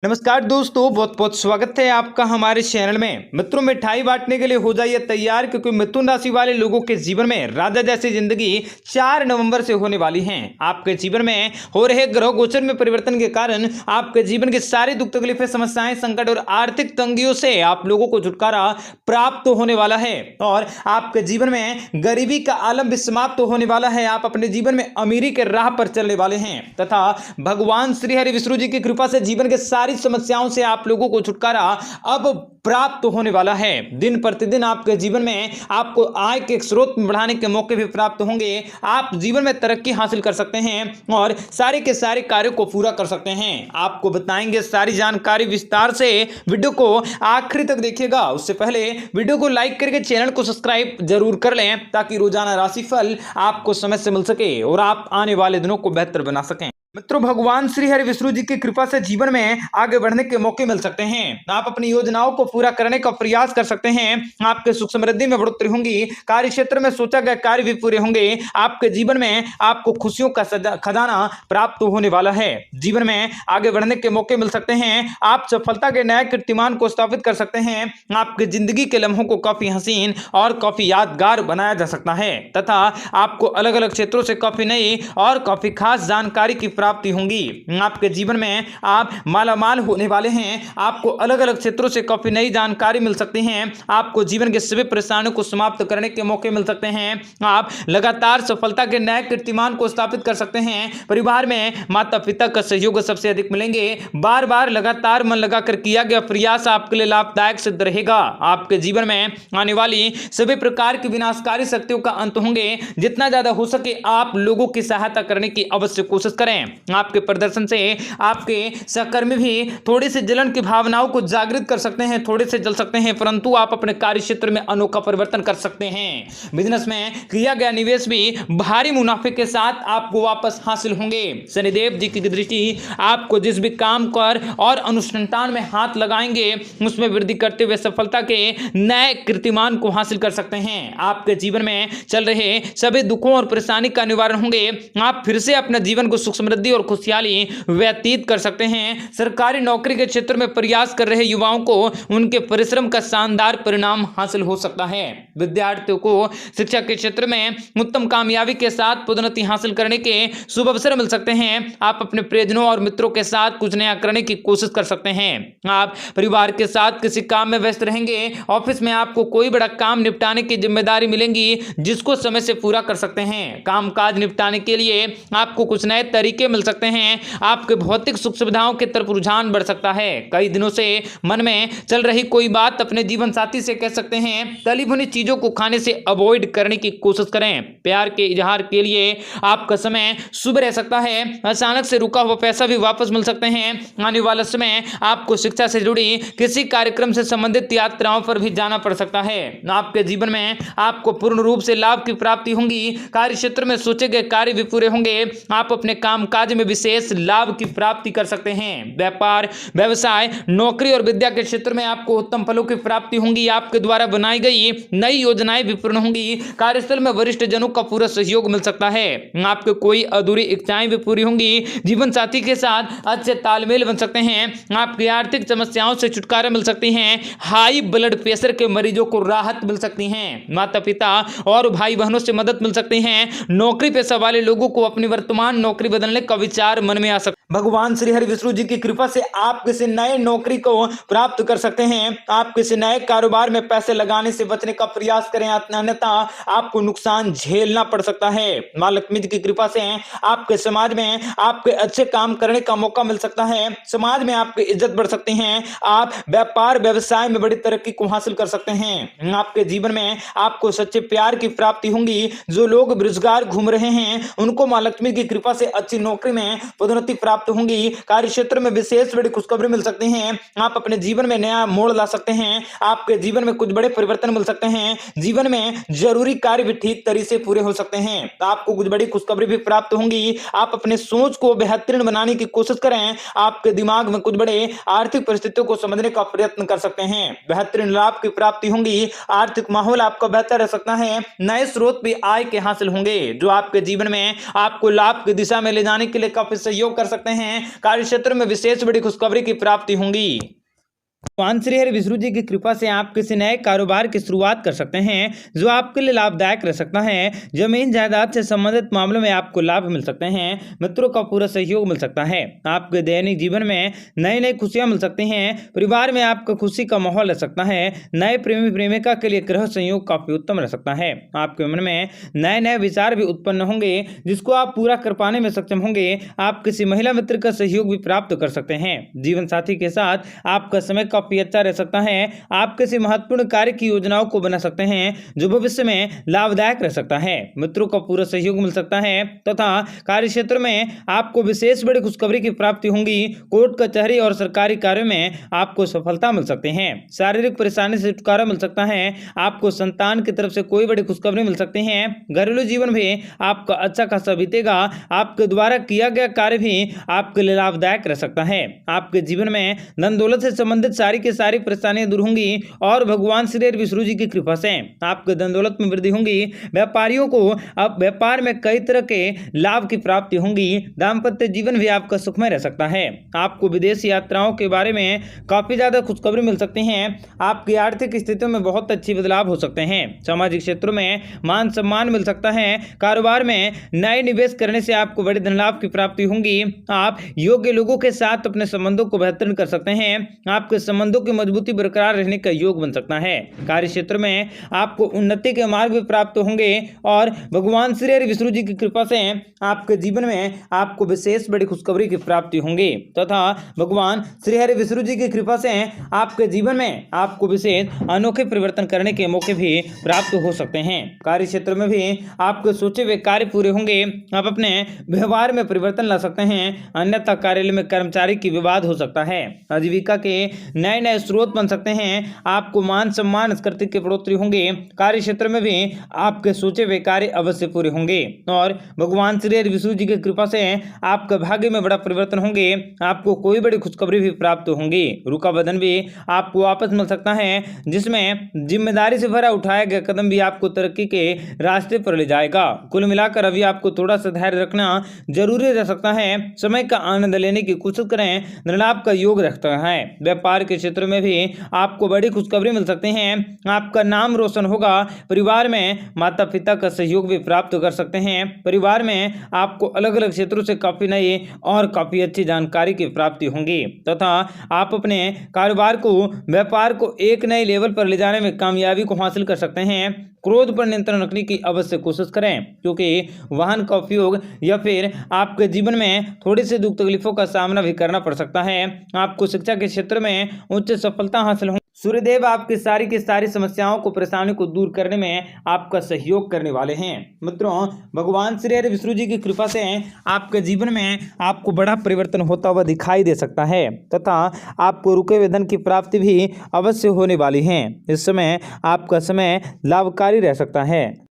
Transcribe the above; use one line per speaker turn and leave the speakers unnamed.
नमस्कार दोस्तों, बहुत बहुत स्वागत है आपका हमारे चैनल में। मित्रों, मिठाई बांटने के लिए हो जाइए तैयार, क्योंकि मिथुन राशि वाले लोगों के जीवन में राजा जैसी जिंदगी 4 नवंबर से होने वाली है। आपके जीवन में हो रहे ग्रह गोचर में परिवर्तन के कारण आपके जीवन की सारी दुख तकलीफें, समस्याएं, संकट और आर्थिक तंगियों से आप लोगों को छुटकारा प्राप्त होने वाला है और आपके जीवन में गरीबी का आलम भी समाप्त होने वाला है। आप अपने जीवन में अमीरी के राह पर चलने वाले हैं तथा भगवान श्री हरि विष्णु जी की कृपा से जीवन के सारी समस्याओं से आप लोगों को छुटकारा अब प्राप्त होने वाला है। दिन प्रतिदिन आपके जीवन में आपको आय के स्रोत में बढ़ाने के मौके भी प्राप्त होंगे। आप जीवन में तरक्की हासिल कर सकते हैं और सारे के सारे कार्यों को पूरा कर सकते हैं। आपको बताएंगे सारी जानकारी विस्तार से। वीडियो को आखिरी तक देखिएगा। उससे पहले वीडियो को लाइक करके चैनल को सब्सक्राइब जरूर कर लें, ताकि रोजाना राशिफल आपको समय से मिल सके और आप आने वाले दिनों को बेहतर बना सकें। मित्रों, भगवान श्री हरि विष्णु जी की कृपा से जीवन में आगे बढ़ने के मौके मिल सकते हैं। आप अपनी योजनाओं को पूरा करने का प्रयास कर सकते हैं। आपके सुख समृद्धि में बढ़ोतरी होगी। कार्य क्षेत्र में सोचा गया कार्य भी पूरे होंगे। आपके जीवन में आपको खुशियों का खजाना प्राप्त होने वाला है। जीवन में आगे बढ़ने के मौके मिल सकते हैं। आप सफलता के नए कीर्तिमान को स्थापित कर सकते हैं। आपके जिंदगी के लम्हों को काफी हसीन और काफी यादगार बनाया जा सकता है तथा आपको अलग अलग क्षेत्रों से काफी नई और काफी खास जानकारी की प्राप्ति होंगी। आपके जीवन में आप मालामाल होने वाले हैं। आपको अलग अलग क्षेत्रों से काफी नई जानकारी मिल सकती है। आपको जीवन के सभी परेशानियों को समाप्त करने के मौके मिल सकते हैं। आप लगातार सफलता के नए कीर्तिमान को स्थापित कर सकते हैं। परिवार में माता पिता का सहयोग सबसे अधिक मिलेंगे। बार बार लगातार मन लगाकर किया गया प्रयास आपके लिए लाभदायक सिद्ध रहेगा। आपके जीवन में आने वाली सभी प्रकार की विनाशकारी शक्तियों का अंत होंगे। जितना ज्यादा हो सके आप लोगों की सहायता करने की अवश्य कोशिश करें। आपके प्रदर्शन से आपके सहकर्मी भी थोड़ी सी जलन की भावनाओं को जागृत कर सकते हैं, थोड़े से जल सकते हैं, परंतु आप अपने कार्य क्षेत्र में अनोखा परिवर्तन कर सकते हैं। बिजनेस में किया गया निवेश भी भारी मुनाफे के साथ आपको वापस हासिल होंगे। शनिदेव जी की दृष्टि आपको जिस भी काम कर और अनुसंधान में हाथ लगाएंगे उसमें वृद्धि करते हुए सफलता के नए कीर्तिमान को हासिल कर सकते हैं। आपके जीवन में चल रहे सभी दुखों और परेशानी का निवारण होंगे। आप फिर से अपने जीवन को सुख समृद्धि और खुशहाली व्यतीत कर सकते हैं। सरकारी नौकरी के क्षेत्र में प्रयास कर रहे युवाओं को उनके परिश्रम का शानदार परिणाम हासिल हो सकता है। विद्यार्थियों को शिक्षा के क्षेत्र में उत्तम कामयाबी के साथ पदोन्नति हासिल करने के शुभ अवसर मिल सकते हैं। आप अपने प्रियजनों और मित्रों के साथ कुछ नया करने की कोशिश कर सकते हैं। आप परिवार के साथ किसी काम में व्यस्त रहेंगे। ऑफिस में आपको कोई बड़ा काम निपटाने की जिम्मेदारी मिलेगी, जिसको समय से पूरा कर सकते हैं। कामकाज निपटाने के लिए आपको कुछ नए तरीके मिल सकते हैं। आपके भौतिक सुख सुविधाओं की तरफ रुझान बढ़ सकता है। कई दिनों से मन में चल रही कोई बात अपने जीवन साथी से कह सकते हैं। तली भुनी चीजों को खाने से अवॉइड करने की कोशिश करें। प्यार के इजहार के लिए आपका समय शुभ रह सकता है। अचानक से रुका हुआ पैसा भी वापस मिल सकते हैं। आने वाला समय आपको शिक्षा से जुड़ी किसी कार्यक्रम से संबंधित यात्राओं पर भी जाना पड़ सकता है। आपके जीवन में आपको पूर्ण रूप से लाभ की प्राप्ति होगी। कार्य क्षेत्र में सोचे गए कार्य भी पूरे होंगे। आप अपने कामकाज में विशेष लाभ की प्राप्ति कर सकते हैं। व्यापार, व्यवसाय, नौकरी और विद्या के क्षेत्र में आपको उत्तम फलों की प्राप्ति होंगी। आपके द्वारा बनाई गई नई योजनाएं भी पूर्ण होंगी। कार्यस्थल में वरिष्ठ जनों का पूरा सहयोग मिल सकता है। आपके कोई अधूरी इच्छाएं भी पूरी होंगी। जीवन साथी के साथ अच्छे तालमेल बन सकते हैं। आपकी आर्थिक समस्याओं से छुटकारा मिल सकती है। हाई ब्लड प्रेशर के मरीजों को राहत मिल सकती है। माता पिता और भाई बहनों से मदद मिल सकती है। नौकरी पेशा वाले लोगों को अपनी वर्तमान नौकरी बदलने का विचार मन में आ सकता है। भगवान श्री हरि विष्णु जी की कृपा से आप किसी नए नौकरी को प्राप्त कर सकते हैं। आप किसी नए कारोबार में पैसे लगाने से बचने का प्रयास करें, अन्यथा आपको नुकसान झेलना पड़ सकता है। मां लक्ष्मी जी की कृपा से आपके समाज में आपके अच्छे काम करने का मौका मिल सकता है। समाज में आपकी इज्जत बढ़ सकती है। आप व्यापार व्यवसाय में बड़ी तरक्की को हासिल कर सकते हैं। आपके जीवन में आपको सच्चे प्यार की प्राप्ति होंगी। जो लोग बेरोजगार घूम रहे हैं उनको मां लक्ष्मी की कृपा से अच्छी नौकरी में पदोन्नति प्राप्त होंगी। कार्य क्षेत्र में विशेष बड़ी खुशखबरी मिल सकती हैं। आप अपने जीवन में नया मोड़ ला सकते हैं। आपके जीवन में कुछ बड़े परिवर्तन मिल सकते हैं। जीवन में जरूरी कार्य भी ठीक तरीके से पूरे हो सकते हैं। आपको कुछ बड़ी खुशखबरी भी प्राप्त होंगी। आप अपने सोच को बेहतरीन बनाने की कोशिश करें। आपके दिमाग में कुछ बड़े आर्थिक परिस्थितियों को समझने का प्रयत्न कर सकते हैं। बेहतरीन लाभ की प्राप्ति होंगी। आर्थिक माहौल आपका बेहतर रह सकता है। नए स्रोत भी आय के हासिल होंगे, जो आपके जीवन में आपको लाभ की दिशा में ले जाने के लिए काफी सहयोग कर सकते सकते हैं। कार्य क्षेत्र में विशेष बड़ी खुशखबरी की प्राप्ति होंगी। भगवान श्री हरि विष्णु जी की कृपा से आप किसी नए कारोबार की शुरुआत कर सकते हैं जो आपके लिए लाभदायक रह सकता है। जमीन जायदाद से संबंधित मामलों में आपको लाभ मिल सकते हैं। मित्रों का पूरा सहयोग मिल सकता है। आपके दैनिक जीवन में नई नई खुशियां मिल सकती हैं। परिवार में आपका खुशी का माहौल रह सकता है। नए प्रेमी प्रेमिका के लिए ग्रह संयोग काफी उत्तम रह सकता है। आपके मन में नए नए विचार भी उत्पन्न होंगे जिसको आप पूरा कर पाने में सक्षम होंगे। आप किसी महिला मित्र का सहयोग भी प्राप्त कर सकते हैं। जीवन साथी के साथ आपका समय काफी अच्छा रह सकता है। आप किसी महत्वपूर्ण कार्य की योजनाओं को बना सकते हैं जो भविष्य में लाभदायक रह सकता है। मित्रों का पूरा सहयोग मिल सकता है तथा कार्य क्षेत्र में आपको विशेष बड़ी खुशखबरी की प्राप्ति होंगी। कोर्ट कचहरी और सरकारी कार्यों में आपको सफलता मिल सकती है। शारीरिक परेशानी से छुटकारा मिल सकता है। आपको संतान की तरफ से कोई बड़ी खुशखबरी मिल सकती है। घरेलू जीवन भी आपका अच्छा खासा बीतेगा। आपके द्वारा किया गया कार्य भी आपके लिए लाभदायक रह सकता है। आपके जीवन में धन दौलत से संबंधित सारी की सारी परेशानियां दूर होंगी और भगवान श्री विष्णु जी की कृपा से आपके धन दौलत में वृद्धि होंगी। व्यापारियों को अब व्यापार में कई तरह के लाभ की प्राप्ति होंगी। दाम्पत्य जीवन भी आपका सुखमय रह सकता है। आपको विदेश यात्राओं के बारे में काफी ज्यादा खुशखबरी मिल सकती है। आपकी आर्थिक स्थितियों में बहुत अच्छी बदलाव हो सकते हैं। सामाजिक क्षेत्रों में मान सम्मान मिल सकता है। कारोबार में नए निवेश करने से आपको बड़े धन लाभ की प्राप्ति होंगी। आप योग्य लोगों के साथ अपने संबंधों को बेहतर कर सकते हैं। आपके संबंधों की मजबूती बरकरार रहने का योग बन सकता है। कार्य क्षेत्र में आपको उन्नति के मार्ग भी प्राप्त होंगे और भगवान श्री हरि विष्णु जी की कृपा से आपके जीवन में आपको विशेष बड़ी खुशखबरी की प्राप्ति होंगी तथा भगवान श्री हरि विष्णु जी की कृपा से आपके जीवन में आपको विशेष अनोखे परिवर्तन करने के मौके भी प्राप्त हो सकते हैं। कार्य क्षेत्र में भी आपके सोचे हुए कार्य पूरे होंगे। आप अपने व्यवहार में परिवर्तन ला सकते हैं, अन्यथा कार्यालय में कर्मचारी की विवाद हो सकता है। आजीविका के नए नए स्रोत बन सकते हैं। आपको मान सम्मान संस्कृति के बढ़ोतरी होंगे। कार्य क्षेत्र में भी आपके सोचे हुए कार्य अवश्य पूरे होंगे और भगवान श्री हरि विष्णु जी की कृपा से आपके भाग्य में बड़ा परिवर्तन होंगे। आपको कोई बड़ी खुशखबरी भी प्राप्त होंगी। रुका वजन भी आपको वापस मिल सकता है जिसमें जिम्मेदारी से भरा उठाया गया कदम भी आपको तरक्की के रास्ते पर ले जाएगा। कुल मिलाकर अभी आपको थोड़ा सा धैर्य रखना जरूरी रह सकता है। समय का आनंद लेने की कोशिश करें। धनलाभ का योग रखता है। व्यापार के क्षेत्र में भी आपको बड़ी खुशखबरी मिल सकती है। आपका नाम रोशन होगा। परिवार में माता पिता का सहयोग भी प्राप्त कर सकते हैं। परिवार में आपको अलग अलग क्षेत्रों से काफी नई और काफी अच्छी जानकारी की प्राप्ति होंगी तथा आप अपने कारोबार को व्यापार को एक नए लेवल पर ले जाने में कामयाबी को हासिल कर सकते हैं। क्रोध पर नियंत्रण रखने की अवश्य कोशिश करें क्योंकि वाहन का उपयोग या फिर आपके जीवन में थोड़ी सी दुख तकलीफों का सामना भी करना पड़ सकता है। आपको शिक्षा के क्षेत्र में उच्च सफलता हासिल हो। सूर्यदेव आपकी सारी की सारी समस्याओं को परेशानी को दूर करने में आपका सहयोग करने वाले हैं। मित्रों, भगवान श्री हरि विष्णु जी की कृपा से आपके जीवन में आपको बड़ा परिवर्तन होता हुआ दिखाई दे सकता है तथा आपको रुके हुए धन की प्राप्ति भी अवश्य होने वाली है। इस समय आपका समय लाभकारी रह सकता है।